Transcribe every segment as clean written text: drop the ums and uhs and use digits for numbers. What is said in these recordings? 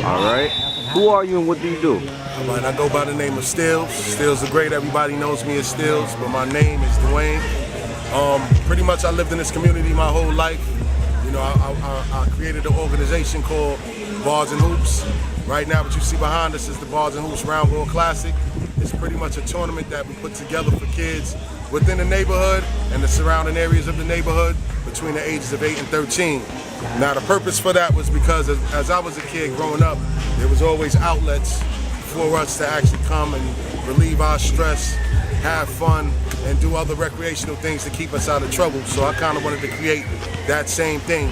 All right. Who are you and what do you do? All right, I go by the name of Stills. Stills the Great. Everybody knows me as Stills, but my name is Dwayne. Pretty much I lived in this community my whole life. You know, I created an organization called Bars and Hoops. Right now what you see behind us is the Bars and Hoops Round Ball Classic. It's pretty much a tournament that we put together for kids within the neighborhood and the surrounding areas of the neighborhood between the ages of 8 and 13. Now the purpose for that was because as I was a kid growing up, there was always outlets for us to actually come and relieve our stress, have fun, and do other recreational things to keep us out of trouble. So I kind of wanted to create that same thing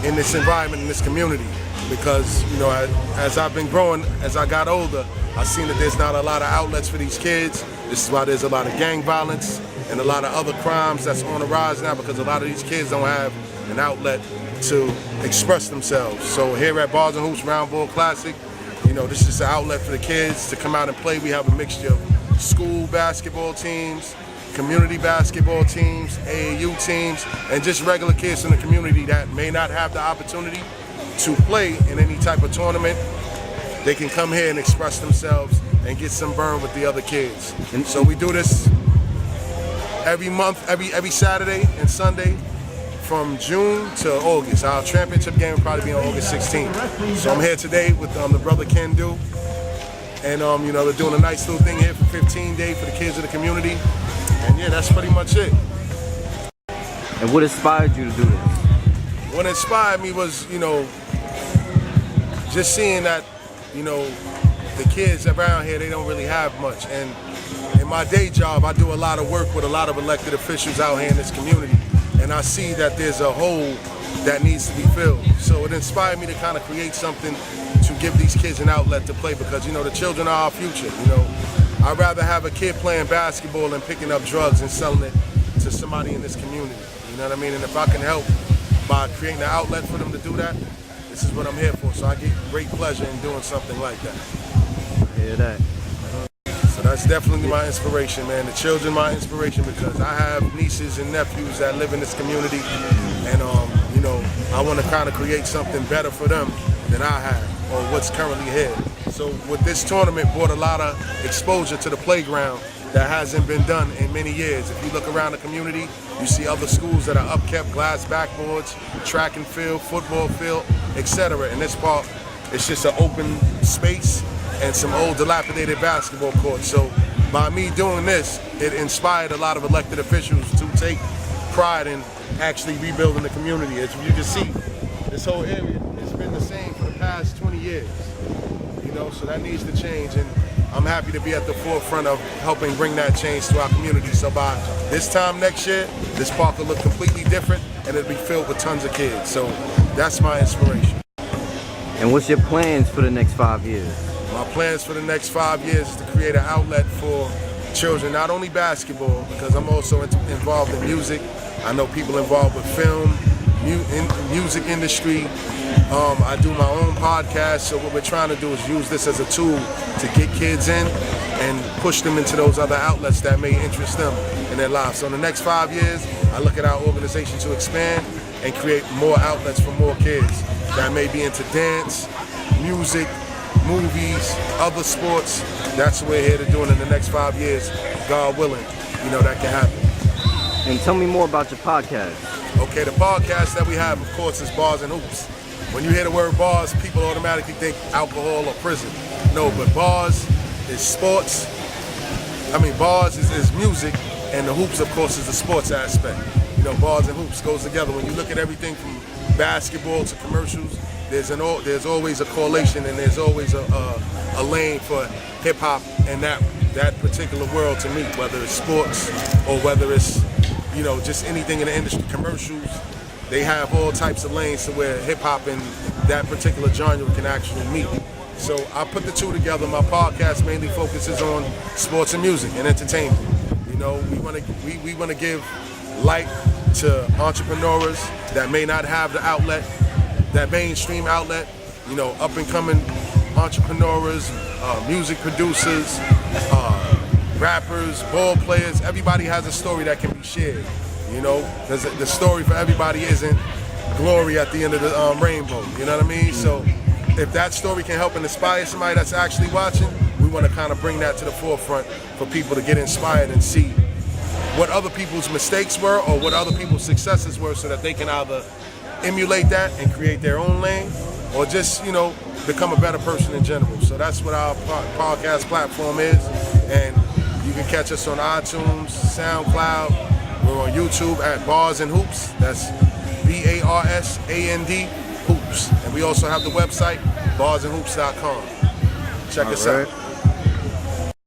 in this environment, in this community. Because, you know, as I've been growing, as I got older, I've seen that there's not a lot of outlets for these kids. This is why there's a lot of gang violence and a lot of other crimes that's on the rise now, because a lot of these kids don't have an outlet to express themselves. So here at Bars and Hoops Round Ball Classic, you know, this is an outlet for the kids to come out and play. We have a mixture of school basketball teams, community basketball teams, AAU teams, and just regular kids in the community that may not have the opportunity to play in any type of tournament. They can come here and express themselves and get some burn with the other kids. And so we do this every month, every Saturday and Sunday from June to August. Our championship game will probably be on August 16th. So I'm here today with the brother Ken Do. And you know, they're doing a nice little thing here for 15 days for the kids of the community. And yeah, that's pretty much it. And what inspired you to do this? What inspired me was, you know, just seeing that, you know, the kids around here, they don't really have much. And in my day job, I do a lot of work with a lot of elected officials out here in this community. And I see that there's a hole that needs to be filled. So it inspired me to kind of create something to give these kids an outlet to play, because, you know, the children are our future. You know, I'd rather have a kid playing basketball than picking up drugs and selling it to somebody in this community. You know what I mean? And if I can help by creating an outlet for them to do that, this is what I'm here for. So I get great pleasure in doing something like that. Hear that? So that's definitely my inspiration, man. The children, my inspiration, because I have nieces and nephews that live in this community, and you know, I want to kind of create something better for them than I have, or what's currently here. So with this tournament, brought a lot of exposure to the playground that hasn't been done in many years. If you look around the community, you see other schools that are upkept, glass backboards, track and field, football field, etc. In this park, it's just an open space and some old dilapidated basketball courts. So by me doing this, it inspired a lot of elected officials to take pride in actually rebuilding the community. As you can see, this whole area has been the same for the past 20 years. You know, so that needs to change, and I'm happy to be at the forefront of helping bring that change to our community. So by this time next year, this park will look completely different, and it'll be filled with tons of kids. So that's my inspiration. And what's your plans for the next 5 years? My plans for the next 5 years is to create an outlet for children, not only basketball, because I'm also involved in music. I know people involved with film, music industry. I do my own podcast, so what we're trying to do is use this as a tool to get kids in and push them into those other outlets that may interest them in their lives. So in the next 5 years, I look at our organization to expand and create more outlets for more kids that may be into dance, music, movies, other sports. That's what we're here to do in the next 5 years, God willing, you know, that can happen. And tell me more about your podcast. Okay, the podcast that we have, of course, is Bars and Hoops. When you hear the word bars, people automatically think alcohol or prison. No, but bars is sports. I mean, bars is music, and the hoops, of course, is the sports aspect. You know, bars and hoops goes together. When you look at everything from basketball to commercials, there's always a correlation, and there's always a lane for hip hop and that particular world to meet, whether it's sports or whether it's, you know, just anything in the industry, commercials. They have all types of lanes to where hip hop and that particular genre can actually meet. So I put the two together. My podcast mainly focuses on sports and music and entertainment. You know, we want to give light to entrepreneurs that may not have the outlet, that mainstream outlet. You know, up and coming entrepreneurs, music producers, rappers, ball players. Everybody has a story that can be shared. You know, because the story for everybody isn't glory at the end of the rainbow. You know what I mean? So if that story can help and inspire somebody that's actually watching, we want to kind of bring that to the forefront for people to get inspired and see what other people's mistakes were or what other people's successes were, so that they can either emulate that and create their own lane, or just, you know, become a better person in general. So that's what our podcast platform is, and you can catch us on iTunes, SoundCloud. We're on YouTube at Bars and Hoops. That's BARSAND Hoops. And we also have the website, barsandhoops.com. Check us out.